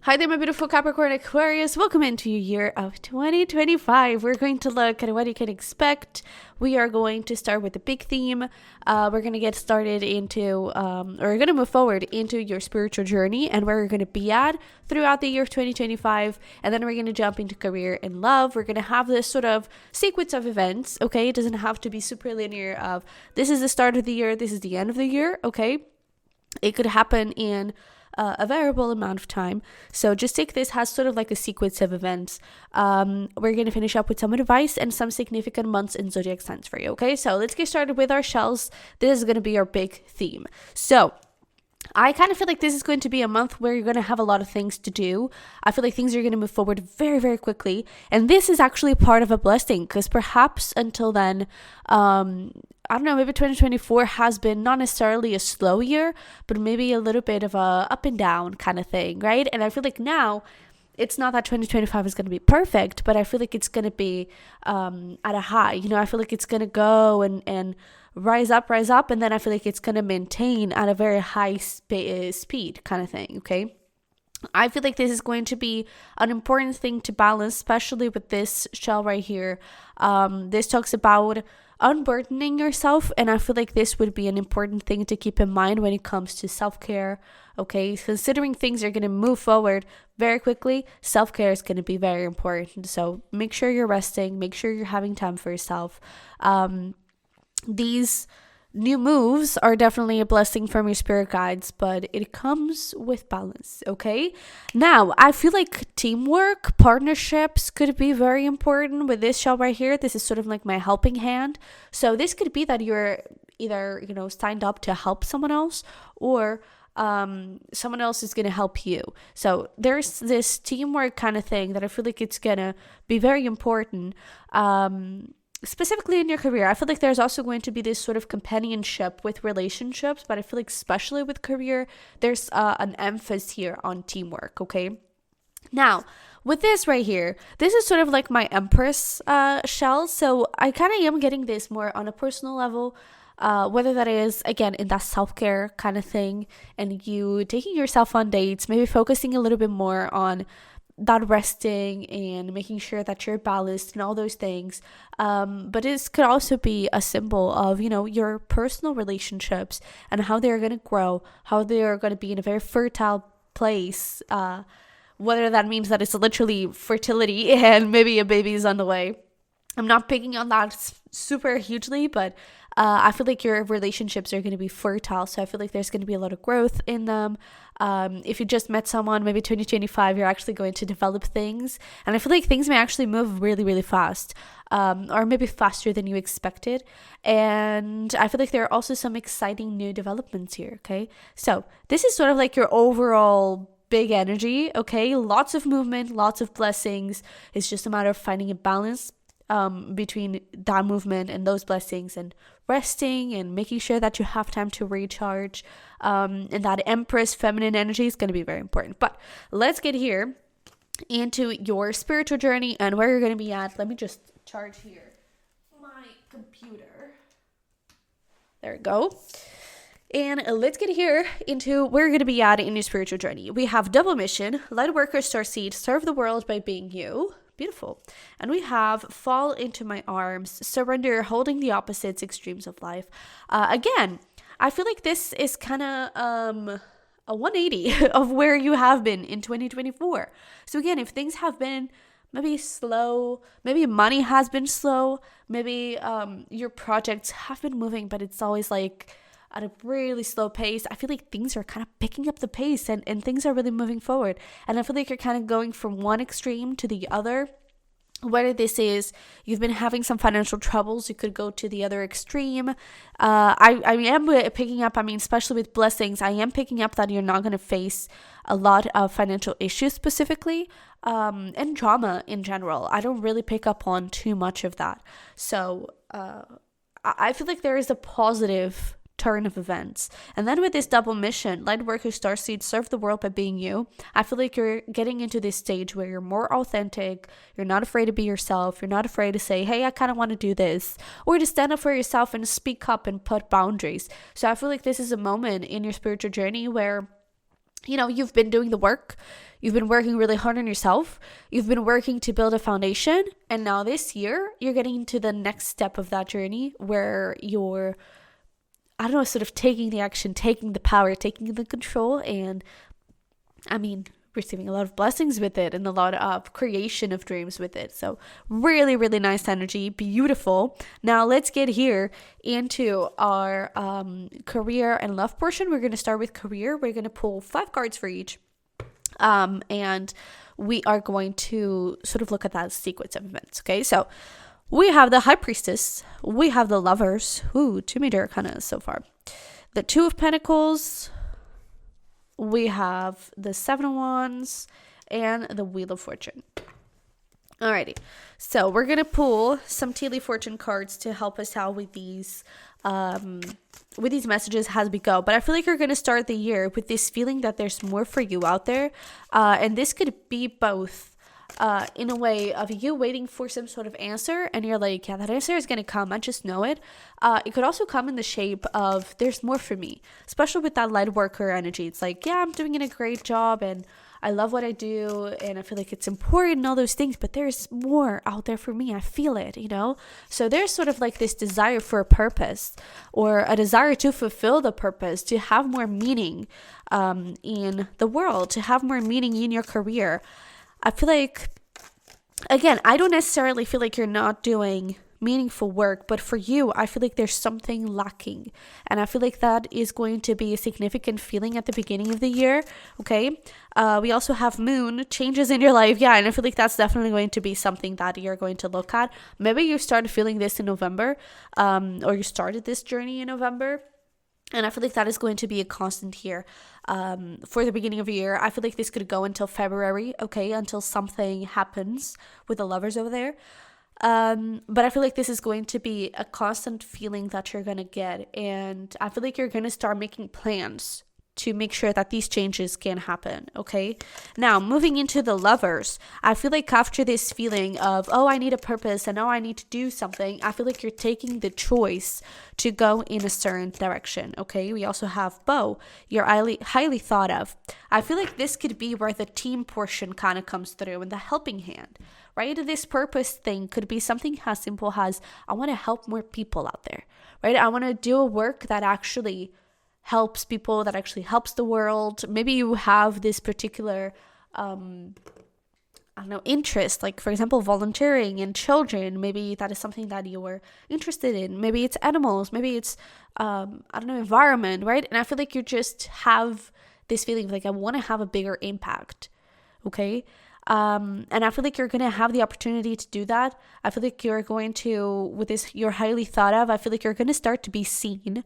Hi there, my beautiful Capricorn Aquarius. Welcome into your year of 2025. We're going to look at what you can expect. We are going to start with the big theme. We're going to get started into, we're going to move forward into your spiritual journey and where you're going to be at throughout the year of 2025. And then we're going to jump into career and love. We're going to have this sort of sequence of events, okay? It doesn't have to be super linear of this is the start of the year, this is the end of the year, okay? It could happen in a variable amount of time. So just take this as sort of like a sequence of events. We're going to finish up with some advice and some significant months in zodiac signs for you. Okay, so let's get started with our shells. This is going to be our big theme. So I kind of feel like this is going to be a month where you're going to have a lot of things to do. I feel like things are going to move forward very, very quickly. And this is actually part of a blessing because perhaps until then, I don't know, maybe 2024 has been not necessarily a slow year, but maybe a little bit of a up and down kind of thing, right? And I feel like now it's not that 2025 is going to be perfect, but I feel like it's going to be at a high. You know, I feel like it's going to go and rise up, and then I feel like it's going to maintain at a very high speed kind of thing, okay? I feel like this is going to be an important thing to balance, especially with this shell right here. This talks about unburdening yourself, and I feel like this would be an important thing to keep in mind when it comes to self-care, okay? Considering things are going to move forward very quickly, self-care is going to be very important. So make sure you're resting, make sure you're having time for yourself. These new moves are definitely a blessing from your spirit guides, but it comes with balance, okay? Now, I feel like teamwork, partnerships could be very important with this shell right here. This is sort of like my helping hand. So this could be that you're either, signed up to help someone else or someone else is going to help you. So there's this teamwork kind of thing that I feel like it's going to be very important. Specifically in your career, I feel like there's also going to be this sort of companionship with relationships, but I feel like especially with career, there's an emphasis here on teamwork, okay? Now, with this right here, this is sort of like my Empress shell, so I kind of am getting this more on a personal level, whether that is, again, in that self-care kind of thing, and you taking yourself on dates, maybe focusing a little bit more on that resting and making sure that you're balanced and all those things. But this could also be a symbol of, your personal relationships and how they're going to grow, how they're going to be in a very fertile place, whether that means that it's literally fertility and maybe a baby is on the way. I'm not picking on that super hugely, but I feel like your relationships are going to be fertile. So I feel like there's going to be a lot of growth in them. If you just met someone, maybe 2025, you're actually going to develop things. And I feel like things may actually move really, really fast, or maybe faster than you expected. And I feel like there are also some exciting new developments here, okay? So this is sort of like your overall big energy, okay? Lots of movement, lots of blessings. It's just a matter of finding a balance between that movement and those blessings and resting and making sure that you have time to recharge, and that Empress feminine energy is going to be very important. But let's get here into your spiritual journey and where you're going to be at. Let me just charge here my computer. There we go. And let's get here into where you're going to be at in your spiritual journey. We have double mission, light worker, starseed, serve the world by being you. Beautiful. And we have fall into my arms, surrender, holding the opposites, extremes of life. Again, I feel like this is kind of a 180 of where you have been in 2024. So again, if things have been maybe slow, maybe money has been slow, maybe your projects have been moving, but it's always like at a really slow pace, I feel like things are kind of picking up the pace and things are really moving forward. And I feel like you're kind of going from one extreme to the other. Whether this is you've been having some financial troubles, you could go to the other extreme. I am picking up, especially with blessings, I am picking up that you're not going to face a lot of financial issues specifically, and drama in general. I don't really pick up on too much of that. So I feel like there is a positive turn of events. And then with this double mission, light worker, starseed, serve the world by being you, I feel like you're getting into this stage where you're more authentic, you're not afraid to be yourself, you're not afraid to say, hey, I kind of want to do this, or to stand up for yourself and speak up and put boundaries. So I feel like this is a moment in your spiritual journey where you've been doing the work. You've been working really hard on yourself. You've been working to build a foundation. And now this year, you're getting to the next step of that journey where you're, I don't know, sort of taking the action, taking the power, taking the control. And receiving a lot of blessings with it and a lot of creation of dreams with it. So really, really nice energy. Beautiful. Now let's get here into our career and love portion. We're going to start with career. We're going to pull 5 cards for each. And we are going to sort of look at that sequence of events. Okay, so we have the High Priestess. We have the Lovers. Ooh, 2 major arcana so far. The 2 of Pentacles. We have the 7 of Wands and the Wheel of Fortune. Alrighty, so we're gonna pull some tea leaf fortune cards to help us out with these messages as we go. But I feel like you're gonna start the year with this feeling that there's more for you out there, and this could be both. In a way of you waiting for some sort of answer and you're like, yeah, that answer is going to come. I just know it. It could also come in the shape of there's more for me, especially with that light worker energy. It's like, yeah, I'm doing a great job and I love what I do and I feel like it's important and all those things, but there's more out there for me. I feel it, So there's sort of like this desire for a purpose or a desire to fulfill the purpose, to have more meaning in the world, to have more meaning in your career. I feel like, again, I don't necessarily feel like you're not doing meaningful work, but for you, I feel like there's something lacking. And I feel like that is going to be a significant feeling at the beginning of the year, okay? We also have Moon, changes in your life. Yeah, and I feel like that's definitely going to be something that you're going to look at. Maybe you started feeling this in November, or you started this journey in November. And I feel like that is going to be a constant here for the beginning of the year. I feel like this could go until February, okay, until something happens with the Lovers over there. But I feel like this is going to be a constant feeling that you're going to get. And I feel like you're going to start making plans to make sure that these changes can happen, okay? Now, moving into the Lovers, I feel like after this feeling of, oh, I need a purpose and oh, I need to do something, I feel like you're taking the choice to go in a certain direction, okay? We also have Beau, you're highly thought of. I feel like this could be where the team portion kind of comes through and the helping hand, right? This purpose thing could be something as simple as, I want to help more people out there, right? I want to do a work that actually helps people, that actually helps the world. Maybe you have this particular interest, like for example volunteering in children. Maybe that is something that you were interested in. Maybe it's animals, maybe it's environment, right? And I feel like you just have this feeling of like, I want to have a bigger impact, okay? And I feel like you're going to have the opportunity to do that. I feel like you're going to, with this, you're highly thought of, I feel like you're going to start to be seen,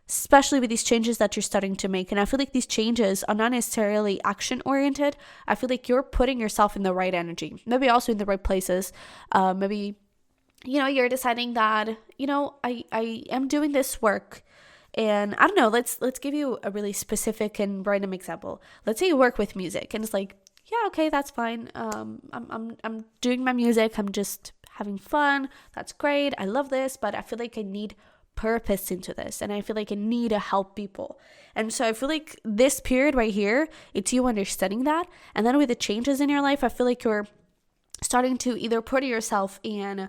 especially with these changes that you're starting to make. And I feel like these changes are not necessarily action oriented. I feel like you're putting yourself in the right energy, maybe also in the right places. Maybe, you're deciding that, I am doing this work. And I don't know, let's give you a really specific and random example. Let's say you work with music and it's like, yeah, okay, that's fine. I'm doing my music. I'm just having fun. That's great. I love this, but I feel like I need purpose into this, and I feel like I need to help people. And so I feel like this period right here, it's you understanding that. And then with the changes in your life, I feel like you're starting to either put yourself in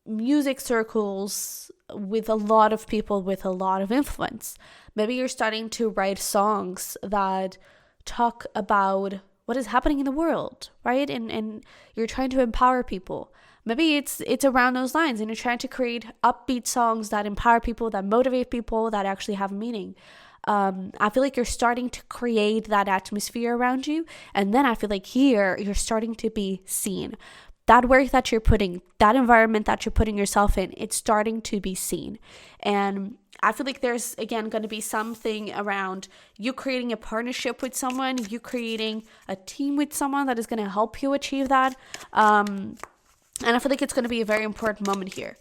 music circles with a lot of people with a lot of influence. Maybe you're starting to write songs that talk about what is happening in the world, right? And you're trying to empower people. Maybe it's around those lines, and you're trying to create upbeat songs that empower people, that motivate people, that actually have meaning. I feel like you're starting to create that atmosphere around you. And then I feel like here you're starting to be seen. That work that you're putting, that environment that you're putting yourself in, it's starting to be seen. And I feel like there's, again, going to be something around you creating a partnership with someone, you creating a team with someone that is going to help you achieve that. And I feel like it's going to be a very important moment here.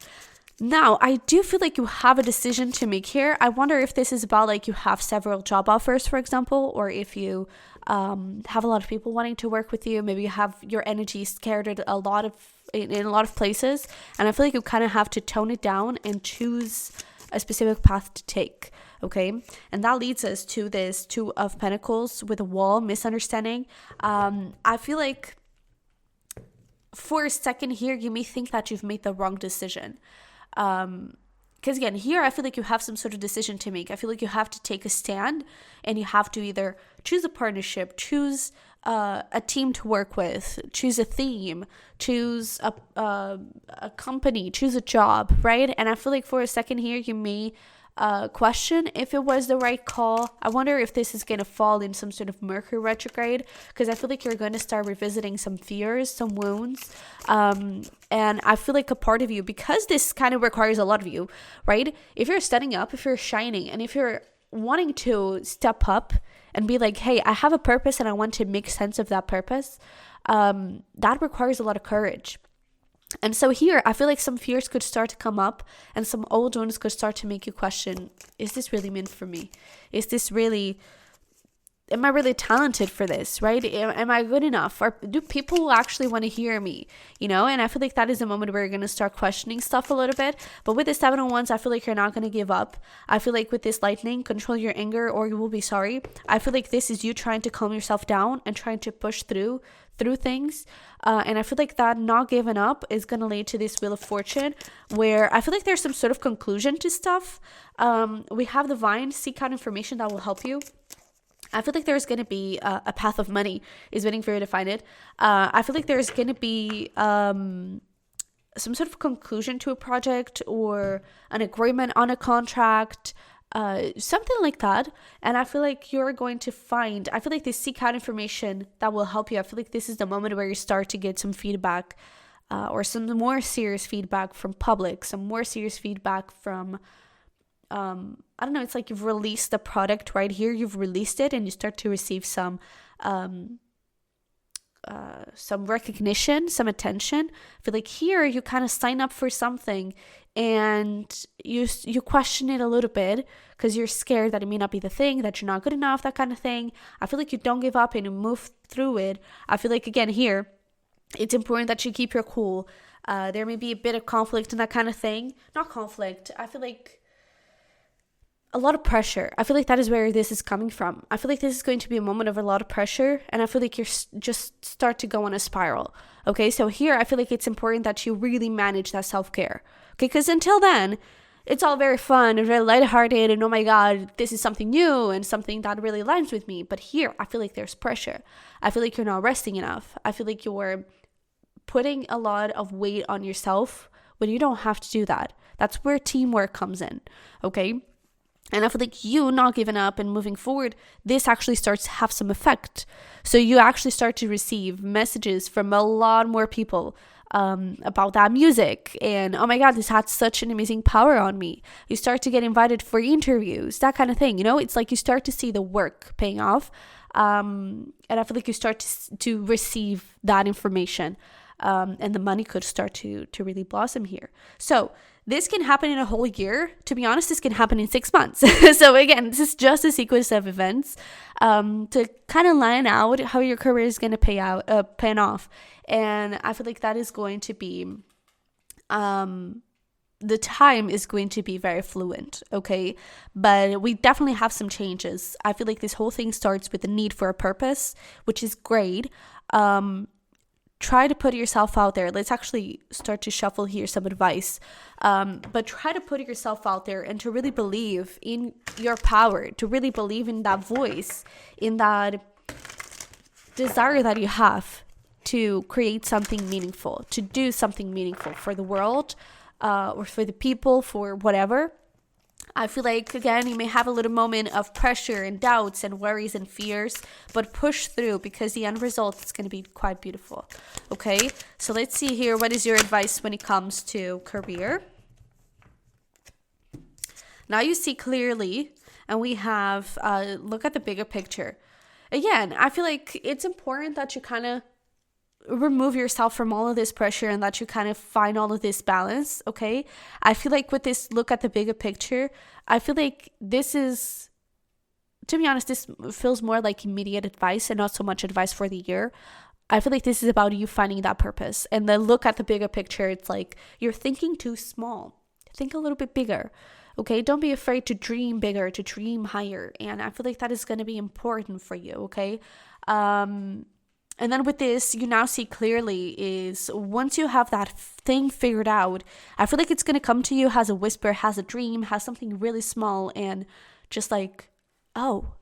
Now, I do feel like you have a decision to make here. I wonder if this is about like you have several job offers, for example, or if you have a lot of people wanting to work with you. Maybe you have your energy scattered in a lot of places. And I feel like you kind of have to tone it down and choose a specific path to take. okay? And that leads us to this Two of Pentacles with a wall, misunderstanding. I feel like for a second here, you may think that you've made the wrong decision. Because again, here I feel like you have some sort of decision to make. I feel like you have to take a stand, and you have to either choose a partnership, choose a team to work with, choose a theme, choose a company, choose a job, right? And I feel like for a second here, you may question if it was the right call. I wonder if this is going to fall in some sort of Mercury retrograde, because I feel like you're going to start revisiting some fears, some wounds. And I feel like a part of you, because this kind of requires a lot of you, right? If you're standing up, if you're shining, and if you're wanting to step up and be like, hey, I have a purpose and I want to make sense of that purpose, that requires a lot of courage. And so here, I feel like some fears could start to come up, and some old ones could start to make you question, is this really meant for me? Is this really, am I really talented for this, right? Am I good enough? Or do people actually want to hear me? You know, and I feel like that is a moment where you're going to start questioning stuff a little bit. But with the Seven of Wands, I feel like you're not going to give up. I feel like with this lightning, control your anger or you will be sorry. I feel like this is you trying to calm yourself down and trying to push through things. And I feel like that not giving up is going to lead to this Wheel of Fortune, where I feel like there's some sort of conclusion to stuff. We have the Vine, seek out information that will help you. I feel like there's going to be a path of money is waiting for you to find it. I feel like there's going to be some sort of conclusion to a project or an agreement on a contract, something like that. And I feel like you're going to find, I feel like this seek out information that will help you. I feel like this is the moment where you start to get some feedback or some more serious feedback from public, some more serious feedback from I don't know, it's like you've released the product right here, you've released it, and you start to receive some recognition, some attention. I feel like here you kind of sign up for something and you question it a little bit because you're scared that it may not be the thing, that you're not good enough, that kind of thing. I feel like you don't give up and you move through it. I feel like, again, here, it's important that you keep your cool. There may be a bit of conflict and that kind of thing. Not conflict. I feel like a lot of pressure. I feel like that is where this is coming from. I feel like this is going to be a moment of a lot of pressure, and I feel like you're just start to go on a spiral. Okay, so here I feel like it's important that you really manage that self-care. Okay, because until then, it's all very fun and very lighthearted, and oh my God, this is something new and something that really aligns with me. But here, I feel like there's pressure. I feel like you're not resting enough. I feel like you're putting a lot of weight on yourself when you don't have to do that. That's where teamwork comes in. Okay. And I feel like you not giving up and moving forward, this actually starts to have some effect. So you actually start to receive messages from a lot more people about that music. And oh my God, this had such an amazing power on me. You start to get invited for interviews, that kind of thing. You know, it's like you start to see the work paying off. And I feel like you start to receive that information. And the money could start to really blossom here. So this can happen in a whole year. To be honest, this can happen in 6 months. So again, this is just a sequence of events to kind of line out how your career is going to pan off. And I feel like that is going to be, the time is going to be very fluent, okay? But we definitely have some changes. I feel like this whole thing starts with the need for a purpose, which is great. Try to put yourself out there. Let's actually start to shuffle here some advice. But try to put yourself out there and to really believe in your power, to really believe in that voice, in that desire that you have to create something meaningful, to do something meaningful for the world or for the people, for whatever. I feel like, again, you may have a little moment of pressure and doubts and worries and fears, but push through because the end result is going to be quite beautiful. Okay, so let's see here. What is your advice when it comes to career? Now you see clearly, and we have, look at the bigger picture. Again, I feel like it's important that you kind of remove yourself from all of this pressure and that you kind of find all of this balance. Okay, I feel like with this look at the bigger picture, I feel like this is, to be honest, this feels more like immediate advice and not so much advice for the year. I feel like this is about you finding that purpose. And then look at the bigger picture, it's like you're thinking too small. Think a little bit bigger. Okay, don't be afraid to dream bigger, to dream higher. And I feel like that is going to be important for you. Okay. And then with this, you now see clearly is once you have that thing figured out, I feel like it's going to come to you as a whisper, has a dream, has something really small, and just like, oh,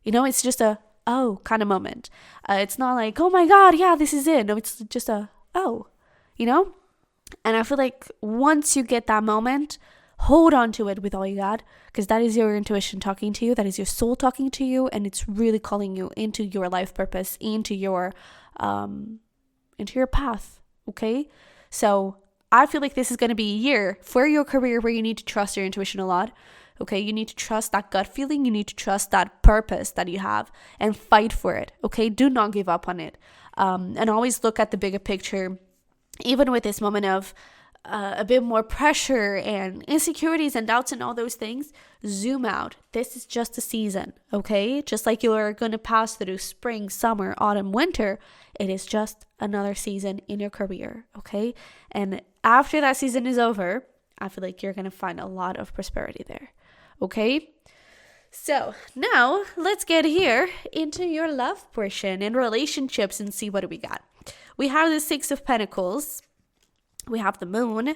it's just a, oh, kind of moment. It's not like, oh my God, yeah, this is it. No, it's just a, oh, And I feel like once you get that moment, hold on to it with all you got, because that is your intuition talking to you. That is your soul talking to you, and it's really calling you into your life purpose, into your path. Okay, so I feel like this is going to be a year for your career where you need to trust your intuition a lot. Okay, you need to trust that gut feeling. You need to trust that purpose that you have and fight for it. Okay, do not give up on it, and always look at the bigger picture. Even with this moment of a bit more pressure and insecurities and doubts and all those things, zoom out. This is just a season, okay? Just like you are going to pass through spring, summer, autumn, winter, it is just another season in your career, okay? And after that season is over, I feel like you're going to find a lot of prosperity there, okay? So now let's get here into your love portion and relationships and see what we got. We have the Six of Pentacles. We have the Moon,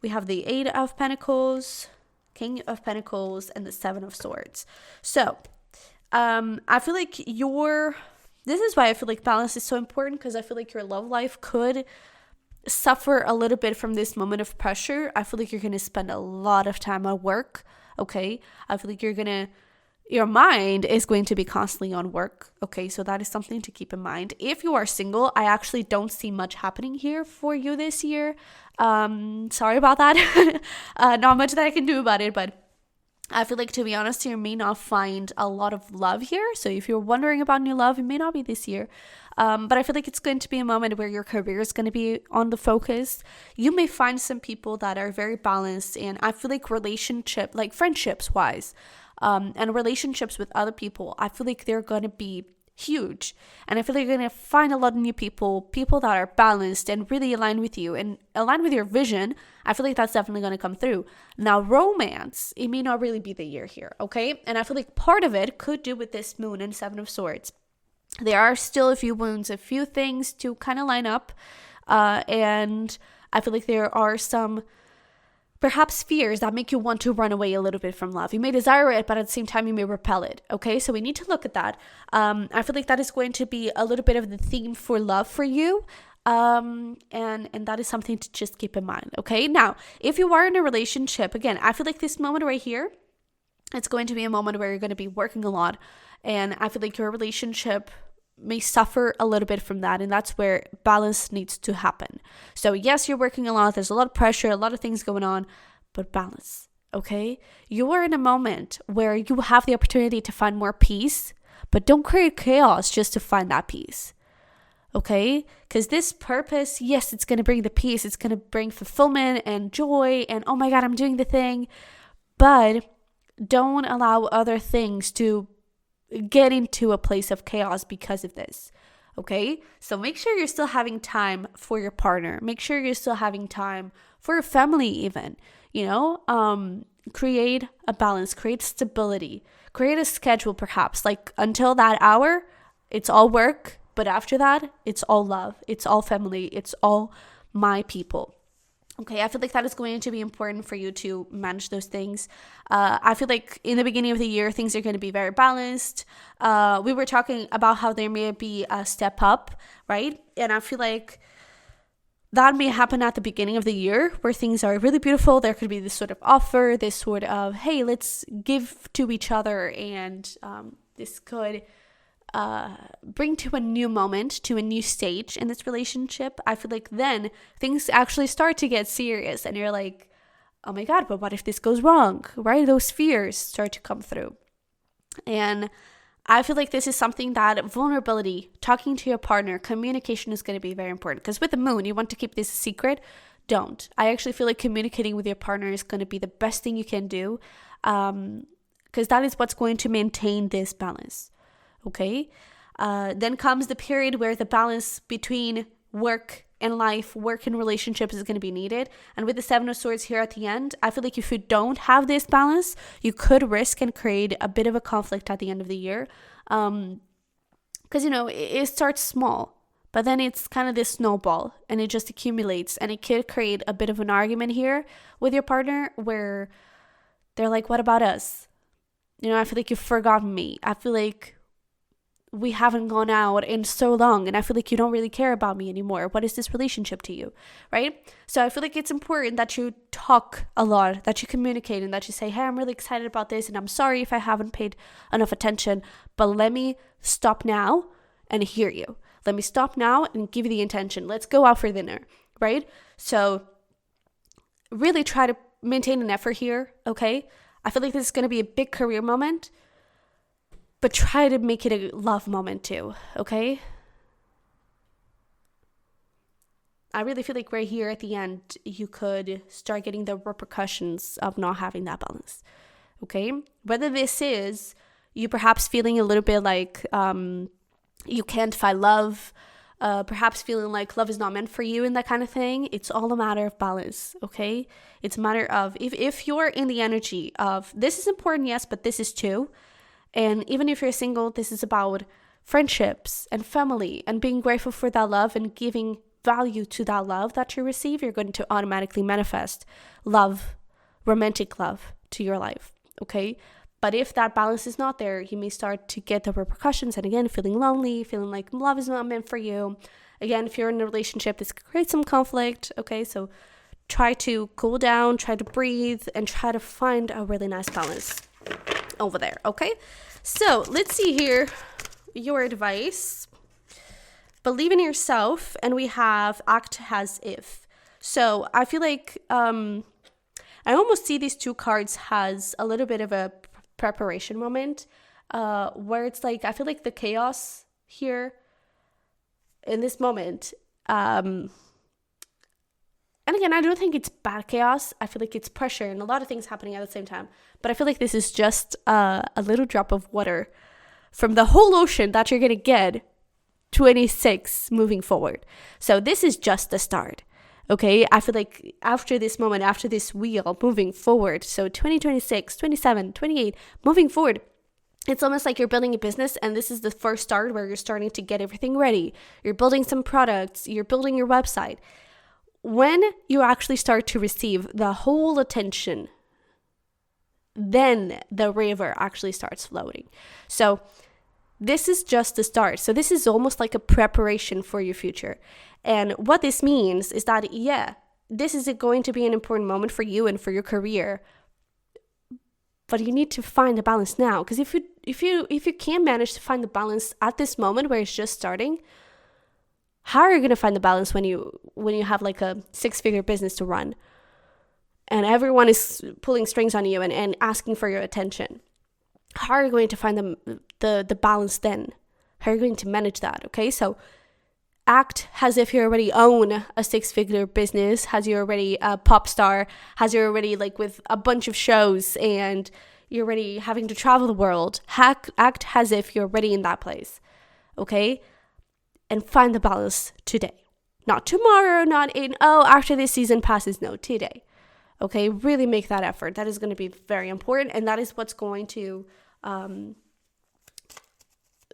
we have the Eight of Pentacles, King of Pentacles, and the Seven of Swords. So, I feel like this is why I feel like balance is so important, because I feel like your love life could suffer a little bit from this moment of pressure. I feel like you're going to spend a lot of time at work, okay? I feel like your mind is going to be constantly on work. Okay, so that is something to keep in mind. If you are single, I actually don't see much happening here for you this year. Sorry about that. Not much that I can do about it, but I feel like, to be honest, you may not find a lot of love here. So if you're wondering about new love, it may not be this year. But I feel like it's going to be a moment where your career is going to be on the focus. You may find some people that are very balanced, and I feel like friendships wise, and relationships with other people, I feel like they're going to be huge. And I feel like you're going to find a lot of new people that are balanced and really aligned with you and aligned with your vision. I feel like that's definitely going to come through. Now, romance, it may not really be the year here, okay? And I feel like part of it could do with this Moon and Seven of Swords. There are still a few wounds, a few things to kind of line up. And I feel like there are some perhaps fears that make you want to run away a little bit from love. You may desire it, but at the same time, you may repel it. Okay, so we need to look at that. I feel like that is going to be a little bit of the theme for love for you. And that is something to just keep in mind. Okay, now, if you are in a relationship, again, I feel like this moment right here, it's going to be a moment where you're going to be working a lot. And I feel like your relationship may suffer a little bit from that, and that's where balance needs to happen. So yes, you're working a lot, there's a lot of pressure, a lot of things going on, but balance, okay? You are in a moment where you have the opportunity to find more peace, but don't create chaos just to find that peace, okay? Because this purpose, yes, it's going to bring the peace, it's going to bring fulfillment and joy and, oh my God, I'm doing the thing, but don't allow other things to get into a place of chaos because of this. Okay, so make sure you're still having time for your partner. Make sure you're still having time for your family, even. Create a balance, create stability, create a schedule, perhaps. Like until that hour, it's all work, but after that, it's all love, it's all family, it's all my people. Okay, I feel like that is going to be important for you to manage those things. I feel like in the beginning of the year, things are going to be very balanced. We were talking about how there may be a step up, right? And I feel like that may happen at the beginning of the year where things are really beautiful. There could be this sort of offer, this sort of, hey, let's give to each other. And this could bring to a new moment, to a new stage in this relationship. I feel like then things actually start to get serious and you're like, oh my God, but what if this goes wrong, right? Those fears start to come through. And I feel like this is something that vulnerability, talking to your partner, communication is going to be very important. Because with the Moon, you want to keep this a secret. Don't. I actually feel like communicating with your partner is going to be the best thing you can do, because that is what's going to maintain this balance. Okay, then comes the period where the balance between work in life, work and relationships is going to be needed. And with the Seven of Swords here at the end, I feel like if you don't have this balance, you could risk and create a bit of a conflict at the end of the year. Because, it starts small, but then it's kind of this snowball and it just accumulates, and it could create a bit of an argument here with your partner where they're like, what about us? I feel like you've forgotten me. I feel like we haven't gone out in so long, and I feel like you don't really care about me anymore. What is this relationship to you, right? So I feel like it's important that you talk a lot, that you communicate, and that you say, hey, I'm really excited about this, and I'm sorry if I haven't paid enough attention, but let me stop now and hear you. Let me stop now and give you the intention. Let's go out for dinner, right? So really try to maintain an effort here, okay? I feel like this is going to be a big career moment, but try to make it a love moment too, okay? I really feel like right here at the end, you could start getting the repercussions of not having that balance, okay? Whether this is you perhaps feeling a little bit like you can't find love, perhaps feeling like love is not meant for you and that kind of thing. It's all a matter of balance, okay? It's a matter of if you're in the energy of this is important, yes, but this is too. And even if you're single, this is about friendships and family and being grateful for that love and giving value to that love that you receive. You're going to automatically manifest love, romantic love to your life, okay? But if that balance is not there, you may start to get the repercussions. And again, feeling lonely, feeling like love is not meant for you. Again, if you're in a relationship, this could create some conflict, okay? So try to cool down, try to breathe, and try to find a really nice balance over there, okay? So let's see here your advice. Believe in yourself, and we have act as if. So I feel like I almost see these two cards as a little bit of a preparation moment where it's like I feel like the chaos here in this moment, and again, I don't think it's bad chaos. I feel like it's pressure and a lot of things happening at the same time. But I feel like this is just a little drop of water from the whole ocean that you're going to get 26 moving forward. So this is just the start. Okay, I feel like after this moment, after this wheel moving forward, so 2026, 27, 28, moving forward, it's almost like you're building a business and this is the first start where you're starting to get everything ready. You're building some products, you're building your website. When you actually start to receive the whole attention, then the river actually starts floating. So this is just the start. So this is almost like a preparation for your future. And what this means is that, yeah, this is going to be an important moment for you and for your career. But you need to find the balance now. Because if you can't manage to find the balance at this moment where it's just starting, how are you going to find the balance when you have like a 6-figure business to run and everyone is pulling strings on you and asking for your attention? How are you going to find the balance then? How are you going to manage that? Okay, so act as if you already own a 6-figure business, as you're already a pop star, as you're already like with a bunch of shows and you're already having to travel the world. Act as if you're already in that place, okay? And find the balance today. Not tomorrow, not after this season passes. No, today. Okay, really make that effort. That is going to be very important. And that is what's going to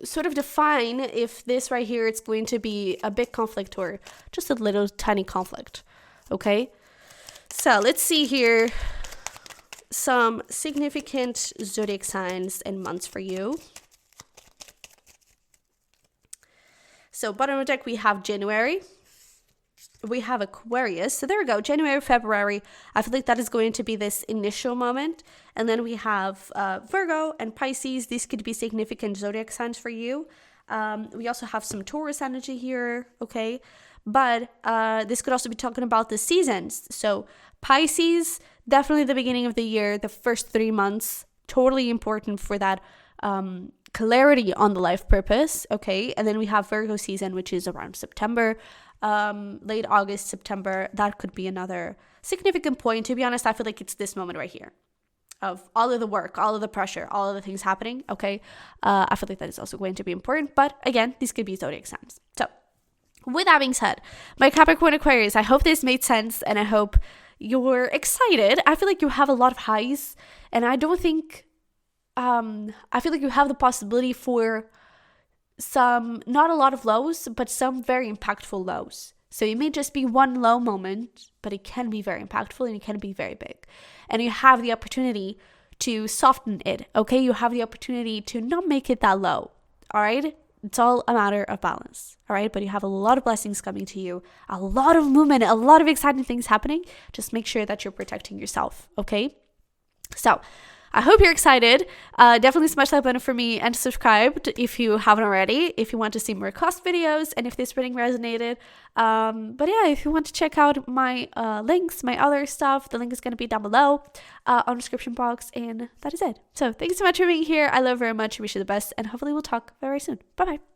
sort of define if this right here, it's going to be a big conflict or just a little tiny conflict. Okay, so let's see here some significant zodiac signs and months for you. So bottom of the deck, we have January. We have Aquarius. So there we go. January, February. I feel like that is going to be this initial moment. And then we have Virgo and Pisces. These could be significant zodiac signs for you. We also have some Taurus energy here. Okay. But this could also be talking about the seasons. So Pisces, definitely the beginning of the year, the first 3 months, totally important for that clarity on the life purpose. Okay. And then we have Virgo season, which is around September. Late August, September, that could be another significant point. To be honest, I feel like it's this moment right here of all of the work, all of the pressure, all of the things happening. Okay. I feel like that is also going to be important, but again, these could be zodiac signs. So With that being said, my Capricorn Aquarius, I hope this made sense and I hope you're excited. I feel like you have a lot of highs, and I don't think, I feel like you have the possibility for some, not a lot of lows, but some very impactful lows. So it may just be one low moment, but it can be very impactful and it can be very big. And you have the opportunity to soften it, okay? You have the opportunity to not make it that low, all right? It's all a matter of balance, all right? But you have a lot of blessings coming to you, a lot of movement, a lot of exciting things happening. Just make sure that you're protecting yourself, okay? So I hope you're excited. Definitely smash that button for me and subscribe if you haven't already, if you want to see more Cusp videos and if this reading resonated. But yeah, if you want to check out my links, my other stuff, the link is going to be down below on the description box. And that is it. So thank you so much for being here. I love you very much. I wish you the best. And hopefully we'll talk very soon. Bye-bye.